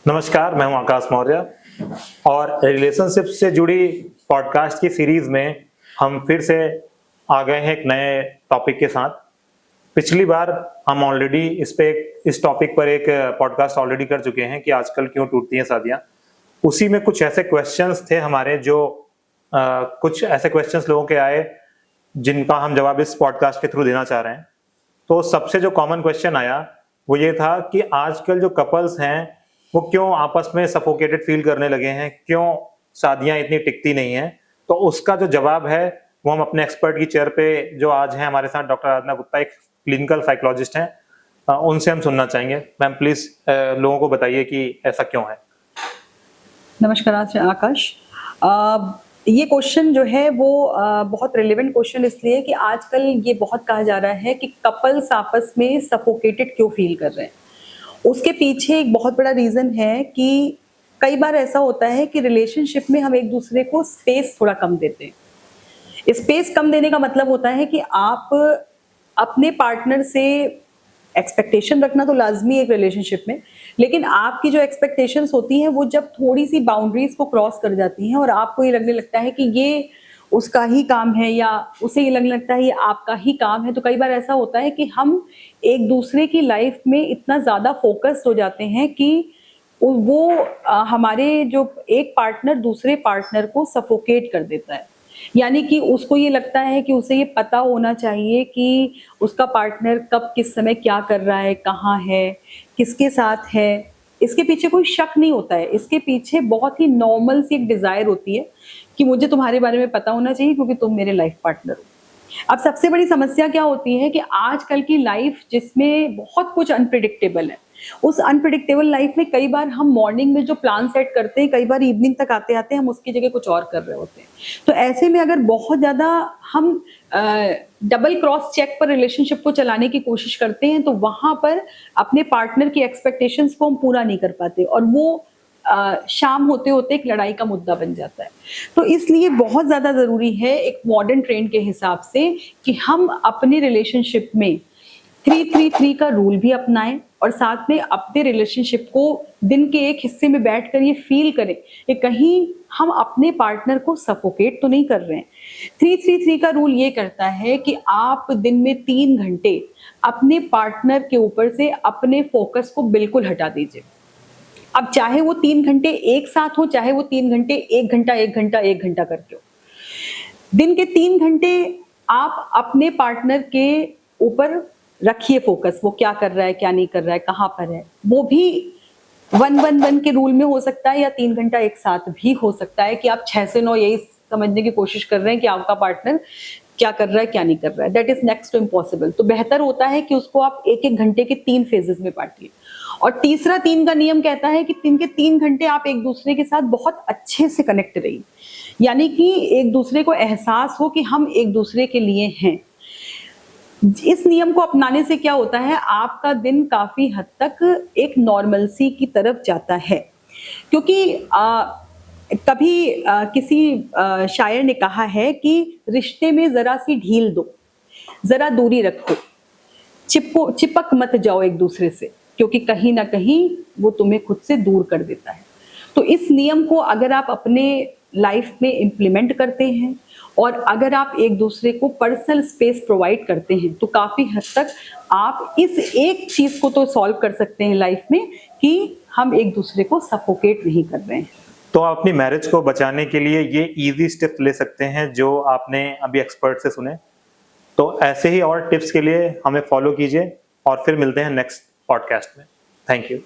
नमस्कार, मैं हूं आकाश मौर्य और रिलेशनशिप से जुड़ी पॉडकास्ट की सीरीज में हम फिर से आ गए हैं एक नए टॉपिक के साथ। पिछली बार हम ऑलरेडी इस टॉपिक पर एक पॉडकास्ट ऑलरेडी कर चुके हैं कि आजकल क्यों टूटती हैं शादियां। उसी में कुछ ऐसे क्वेश्चंस थे हमारे जो कुछ ऐसे क्वेश्चंस लोगों के आए जिनका हम जवाब इस पॉडकास्ट के थ्रू देना चाह रहे हैं। तो सबसे जो कॉमन क्वेश्चन आया वो ये था कि आजकल जो कपल्स हैं वो क्यों आपस में सफोकेटेड फील करने लगे हैं, क्यों शादियां इतनी टिकती नहीं हैं। तो उसका जो जवाब है वो हम अपने एक्सपर्ट की चेयर पे जो आज हैं हमारे साथ डॉक्टर आराधना गुप्ता, एक क्लिनिकल साइकोलॉजिस्ट हैं, उनसे हम सुनना चाहेंगे। मैम प्लीज लोगों को बताइए कि ऐसा क्यों है। नमस्कार आकाश। ये क्वेश्चन जो है वो बहुत रिलेवेंट क्वेश्चन इसलिए कि आजकल ये बहुत कहा जा रहा है कि कपल्स आपस में सफोकेटेड क्यों फील कर रहे हैं। उसके पीछे एक बहुत बड़ा रीज़न है कि कई बार ऐसा होता है कि रिलेशनशिप में हम एक दूसरे को स्पेस थोड़ा कम देते हैं। स्पेस कम देने का मतलब होता है कि आप अपने पार्टनर से एक्सपेक्टेशन रखना तो लाजमी है एक रिलेशनशिप में, लेकिन आपकी जो एक्सपेक्टेशंस होती हैं वो जब थोड़ी सी बाउंड्रीज को क्रॉस कर जाती हैं और आपको ये लगने लगता है कि ये उसका ही काम है या उसे ये लगने लगता है ये आपका ही काम है, तो कई बार ऐसा होता है कि हम एक दूसरे की लाइफ में इतना ज़्यादा फोकस्ड हो जाते हैं कि वो हमारे जो एक पार्टनर दूसरे पार्टनर को सफोकेट कर देता है। यानी कि उसको ये लगता है कि उसे ये पता होना चाहिए कि उसका पार्टनर कब किस समय क्या कर रहा है, कहाँ है, किसके साथ है। इसके पीछे कोई शक नहीं होता है, इसके पीछे बहुत ही नॉर्मल सी एक डिज़ायर होती है कि मुझे तुम्हारे बारे में पता होना चाहिए क्योंकि तुम मेरे लाइफ पार्टनर हो। अब सबसे बड़ी समस्या क्या होती है कि आजकल की लाइफ जिसमें बहुत कुछ अनप्रिडिक्टेबल है, उस अनप्रिडिक्टेबल लाइफ में कई बार हम मॉर्निंग में जो प्लान सेट करते हैं, कई बार इवनिंग तक आते-आते हम उसकी जगह कुछ और कर रहे होते हैं। तो ऐसे में अगर बहुत ज़्यादा हम डबल क्रॉस चेक पर रिलेशनशिप को चलाने की कोशिश करते हैं, तो वहाँ पर अपने पार्टनर की एक्सपेक्टेशंस को हम पूरा नहीं कर पाते और वो शाम होते-होते एक लड़ाई का मुद्दा बन जाता है। तो इसलिए बहुत ज़्यादा ज़रूरी है एक मॉडर्न ट्रेंड के हिसाब से कि हम अपने रिलेशनशिप में 3-3-3 का रूल भी अपनाएं और साथ में अपने रिलेशनशिप को दिन के एक हिस्से में बैठकर ये फील करें कि कहीं हम अपने पार्टनर को सफोकेट तो नहीं कर रहे हैं। 3-3-3 का रूल ये करता है कि आप दिन में 3 घंटे अपने पार्टनर के ऊपर से अपने फोकस को बिल्कुल हटा दीजिए। अब चाहे वो 3 घंटे एक साथ हो, चाहे वो 3 घंटे 1 घंटा 1 घंटा 1 घंटा करके हो। दिन के 3 घंटे आप अपने पार्टनर के ऊपर रखिए फोकस, वो क्या कर रहा है, क्या नहीं कर रहा है, कहाँ पर है। वो भी 1-1-1 के रूल में हो सकता है या 3 घंटा एक साथ भी हो सकता है कि आप 6 से 9 यही समझने की कोशिश कर रहे हैं कि आपका पार्टनर क्या कर रहा है, क्या नहीं कर रहा है। That is next to impossible. तो बेहतर होता है कि उसको आप 1-1 घंटे के 3 फेजेस में बांटिए। और तीसरा 3 का नियम कहता है कि दिन के 3 घंटे आप एक दूसरे के साथ बहुत अच्छे से कनेक्ट रहिए, यानी कि एक दूसरे को एहसास हो कि हम एक दूसरे के लिए हैं। इस नियम को अपनाने से क्या होता है, आपका दिन काफी हद तक एक नॉर्मलसी की तरफ जाता है। क्योंकि कभी किसी शायर ने कहा है कि रिश्ते में जरा सी ढील दो, जरा दूरी रखो, चिपक मत जाओ एक दूसरे से, क्योंकि कहीं ना कहीं वो तुम्हें खुद से दूर कर देता है। तो इस नियम को अगर आप अपने लाइफ में इम्प्लीमेंट करते हैं और अगर आप एक दूसरे को पर्सनल स्पेस प्रोवाइड करते हैं, तो काफी हद तक आप इस एक चीज को तो सॉल्व कर सकते हैं लाइफ में कि हम एक दूसरे को सफोकेट नहीं कर रहे हैं। तो आप अपनी मैरिज को बचाने के लिए ये इजी स्टेप ले सकते हैं जो आपने अभी एक्सपर्ट से सुने। तो ऐसे ही और टिप्स के लिए हमें फॉलो कीजिए और फिर मिलते हैं नेक्स्ट पॉडकास्ट में। Thank you.